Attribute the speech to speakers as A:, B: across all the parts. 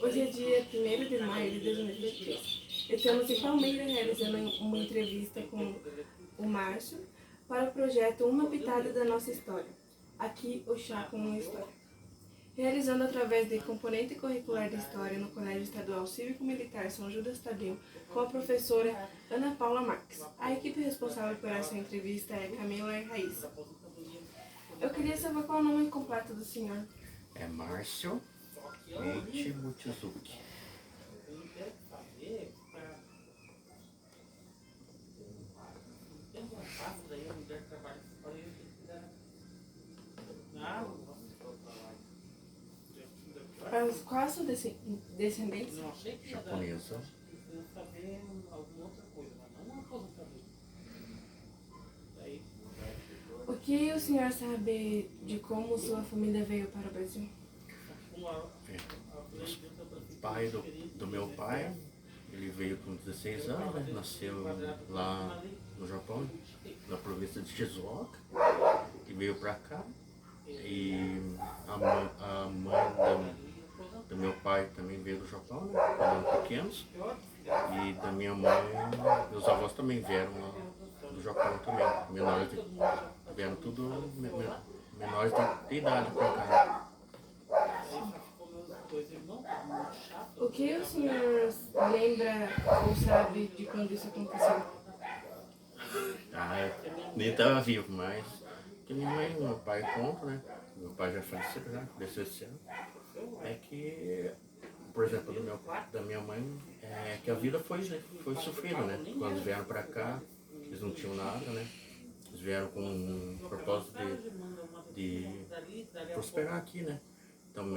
A: Hoje é dia 1º de maio de 2023. Estamos em Palmeira realizando uma entrevista com o Márcio para o projeto Uma Pitada da Nossa História. Aqui o Chá com uma História. Realizando através de componente curricular de História no Colégio Estadual Cívico-Militar São Judas Tadeu com a professora Ana Paula Marques. A equipe responsável por essa entrevista é Camila e Raíssa. Eu queria saber qual é o nome completo do senhor.
B: É Márcio Leite Mutizuki.
A: Qual a sua descendência?
B: Japonesa.
A: O que o senhor sabe de como sua família veio para o Brasil?
B: O pai do meu pai, ele veio com 16 anos, né? Nasceu lá no Japão, na província de Shizuoka, e veio pra cá. E a mãe do meu pai também veio do Japão, né? Quando eram pequenos. E da minha mãe, meus avós também vieram lá do Japão também, vieram tudo menores de idade pra cá.
A: O que o senhor lembra ou sabe de quando isso aconteceu?
B: Eu nem estava vivo, mas que minha mãe e meu pai contam, né? Meu pai já faleceu, faleceu esse ano. É que, por exemplo, da minha mãe, é que a vida foi sofrida, né? Quando eles vieram para cá, eles não tinham nada, né? Eles vieram com um propósito de prosperar aqui, né? Então,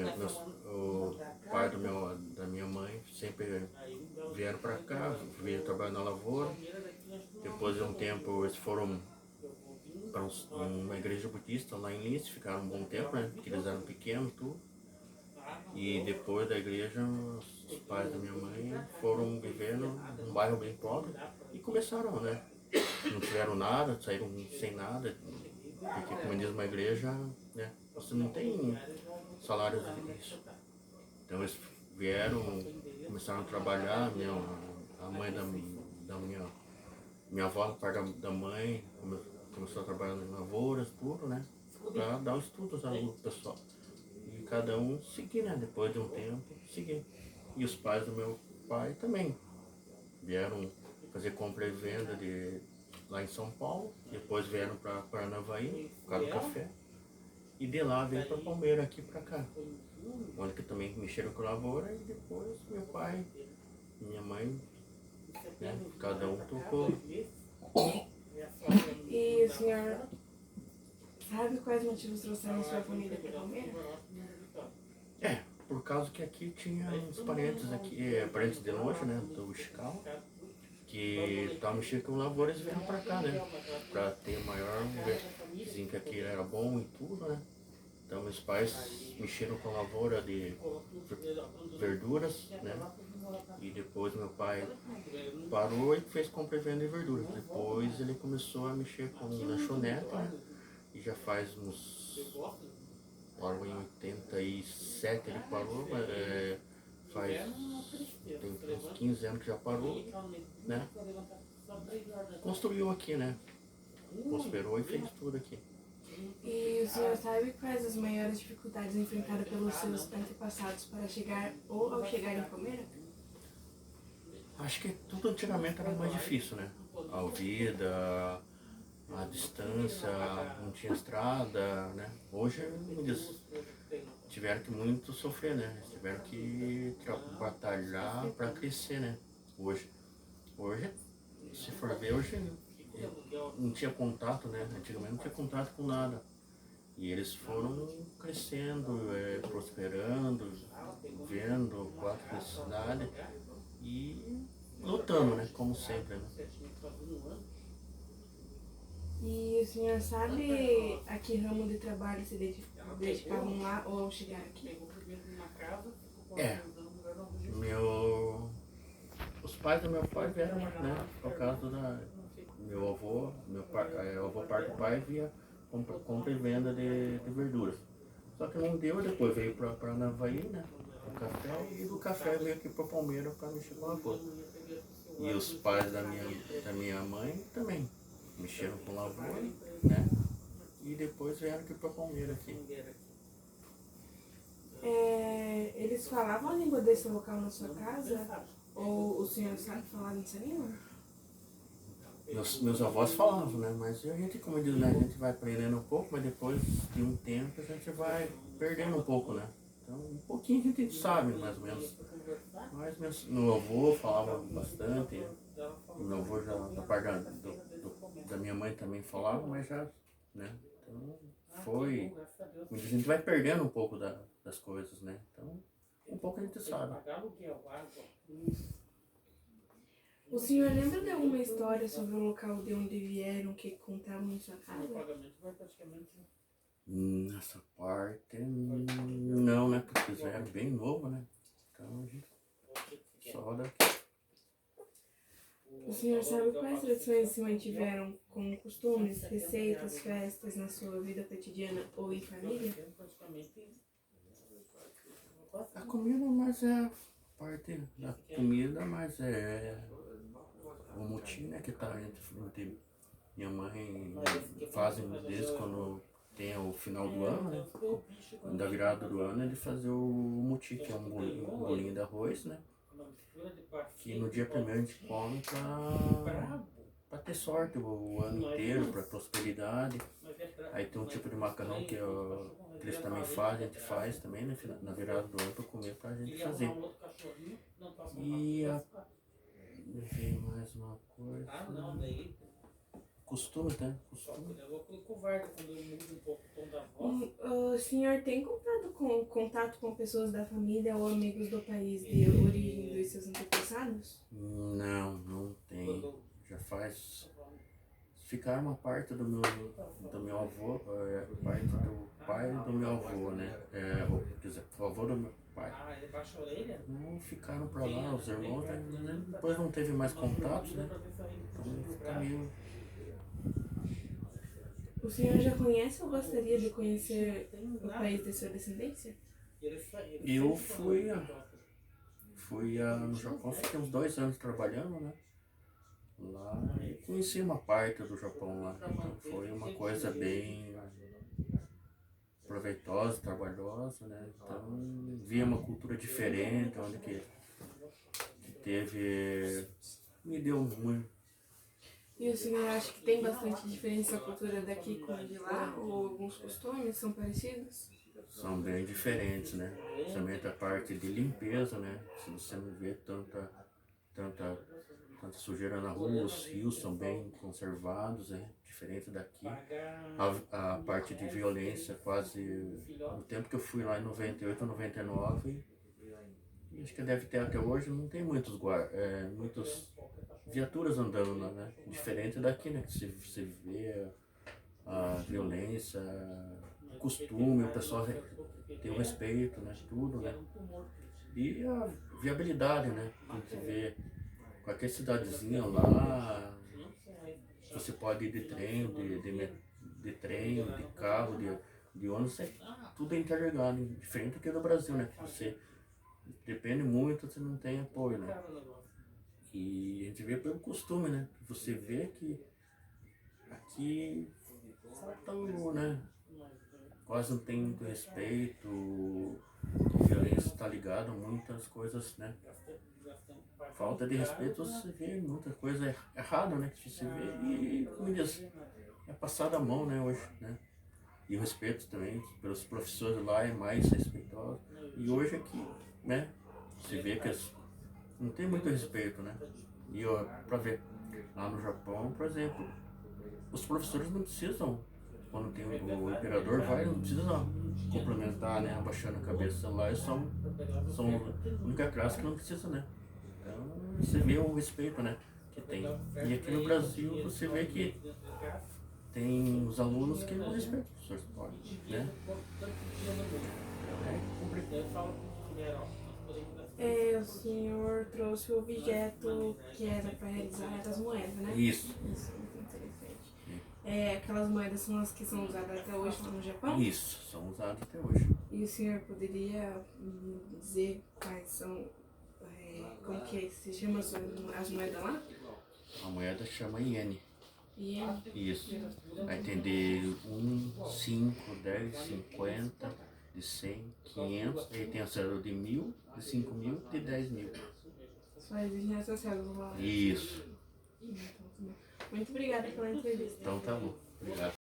B: o pai da minha mãe sempre vieram para cá, vieram trabalhar na lavoura. Depois de um tempo, eles foram para uma igreja budista lá em Linz, ficaram um bom tempo, né? Porque eles eram pequenos, tudo. E depois da igreja, os pais da minha mãe foram viver num bairro bem pobre e começaram, né? Não tiveram nada, saíram sem nada, porque como diz uma igreja, né? Você não tem salário disso. Então eles vieram, começaram a trabalhar, a mãe da minha avó, parte da mãe, começou a trabalhar em lavouras, tudo, né? Para dar os estudos ao pessoal. E cada um seguir, né? Depois de um tempo, seguir. E os pais do meu pai também vieram fazer compra e venda lá em São Paulo. Depois vieram para Paranavaí, por causa do café. E de lá veio para Palmeira, aqui para cá. Onde que também mexeram com lavoura. E depois meu pai e minha mãe, né? Cada um tocou.
A: E o senhor sabe quais motivos trouxeram sua família para Palmeira?
B: Por causa que aqui tinha uns parentes aqui, parentes de longe, né, do Chical, que estavam mexendo com lavoura, eles vieram pra cá, né, pra ter maior, diziam que aqui era bom e tudo, né. Então meus pais mexeram com lavoura de verduras, né, e depois meu pai parou e fez compra e venda de verduras. Depois ele começou a mexer com lanchonete, né, e já faz parou em 87, ele parou, tem uns 15 anos que já parou, né? Construiu aqui, né? Prosperou e fez tudo aqui.
A: E o senhor sabe quais as maiores dificuldades enfrentadas pelos seus antepassados para chegar ou ao chegar em Palmeira?
B: Acho que tudo antigamente era mais difícil, né? A vida, a distância, não tinha estrada, né? Hoje eles tiveram que muito sofrer, né? Eles tiveram que batalhar para crescer, né? Hoje, se for ver, hoje não tinha contato, né? Antigamente não tinha contato com nada. E eles foram crescendo, prosperando, vendo quatro da cidade e lutando, né? Como sempre, né?
A: E o senhor sabe a que ramo de trabalho se dedicavam lá ou ao chegar aqui?
B: Os pais do meu pai vieram, né? Por causa da meu avô, o avô parte do pai via compra e venda de verduras. Só que não deu, depois veio para Paranavaí, né? com café e do café veio aqui para Palmeira para mexer com lavoura. E os pais da minha mãe também mexeram com lavoura, né? E depois vieram aqui para Palmeira aqui.
A: Eles falavam a língua desse local na sua casa? Ou o senhor sabe falar nessa língua?
B: Meus avós falavam, né? Mas a gente, como diz, né? A gente vai aprendendo um pouco, mas depois de um tempo a gente vai perdendo um pouco, né? Então, um pouquinho a gente sabe, mais ou menos. Mas meu avô falava bastante, meu avô já, da parte da minha mãe também falava, mas já, né? Então, foi... A gente vai perdendo um pouco das coisas, né? Então, um pouco a gente sabe.
A: O senhor lembra de alguma história sobre o local de onde vieram que contavam em sua casa?
B: Nessa parte, não, né? Porque já era bem novo, né? Então, a gente só daqui.
A: O senhor sabe quais tradições se mantiveram como costumes, receitas, festas na sua vida cotidiana ou em família?
B: A comida, mas é a parte da comida, mas é o motim, né? Que tá entre minha mãe fazem desde quando tem o final do ano, né? Da virada do ano, ele fazer o muti, que é um bolinho de arroz, né? Que no dia primeiro a gente come pra ter sorte o ano inteiro, pra prosperidade. Aí tem um tipo de macarrão que eles também fazem, a gente faz também, né? Na virada do ano pra comer, pra gente fazer. E vem mais uma coisa. Costume, tá? Costume.
A: O senhor tem contato com pessoas da família ou amigos do país de origem dos seus antepassados?
B: Não tem. Já faz... Ficaram uma parte do meu avô, parte do pai do meu avô, né? Quer dizer, o avô do meu pai. Não ficaram pra lá, os irmãos, né? Depois não teve mais contatos, né? Então fica meio...
A: O senhor já conhece ou gostaria de conhecer o país de sua descendência?
B: Eu fui no Japão, fiquei uns 2 anos trabalhando, né? Lá e conheci uma parte do Japão lá. Então foi uma coisa bem proveitosa, trabalhosa, né? Então vi uma cultura diferente, onde que teve... Me deu muito.
A: E o senhor acha que tem bastante diferença a cultura daqui com a de lá? Ou alguns costumes são parecidos?
B: São bem diferentes, né? Principalmente a parte de limpeza, né? Se você não vê tanta sujeira na rua, os rios são bem conservados, né? Diferente daqui. A parte de violência, quase... No tempo que eu fui lá em 98, 99, acho que deve ter até hoje, não tem muitos viaturas andando lá, né? Diferente daqui, né? Que você vê a violência, o costume, o pessoal tem o respeito, né? Tudo, né? E a viabilidade, né? A gente vê qualquer cidadezinha lá, você pode ir de trem, de carro, de ônibus, tudo é interligado, diferente aqui do Brasil, né? Você depende muito, você não tem apoio, né? E a gente vê pelo costume, né? Você vê que aqui falta, né? Quase não tem muito respeito, a violência está ligada a muitas coisas, né? Falta de respeito, você vê muita coisa errada, né? Que você vê e, como diz, é passada a mão, né? Hoje, né? E o respeito também pelos professores lá é mais respeitoso. E hoje aqui, né? Você vê que não tem muito respeito, né? E ó, pra ver, lá no Japão, por exemplo, os professores não precisam, quando tem o imperador vai, não precisa cumprimentar, né? Abaixando a cabeça lá, são a única classe que não precisa, né? Então você vê o respeito, né? Que tem. E aqui no Brasil você vê que tem os alunos que não respeitam os professores, né? É complicado.
A: O senhor trouxe o objeto que era para realizar as moedas, né?
B: Isso.
A: Isso, muito interessante. Aquelas moedas são as que são usadas até hoje lá no Japão?
B: Isso, são usados até hoje.
A: E o senhor poderia me dizer quais são, como que se chama as moedas lá?
B: A moeda chama iene.
A: Iene?
B: Isso. Vai entender 1, 5, 10, 50, de 100, 500. Aí tem a cédula de 1.000, de 5.000, de 10.000.
A: Só existe essa célula lá.
B: Isso.
A: Então, tá bom. Muito obrigada pela entrevista.
B: Então tá bom. Obrigado.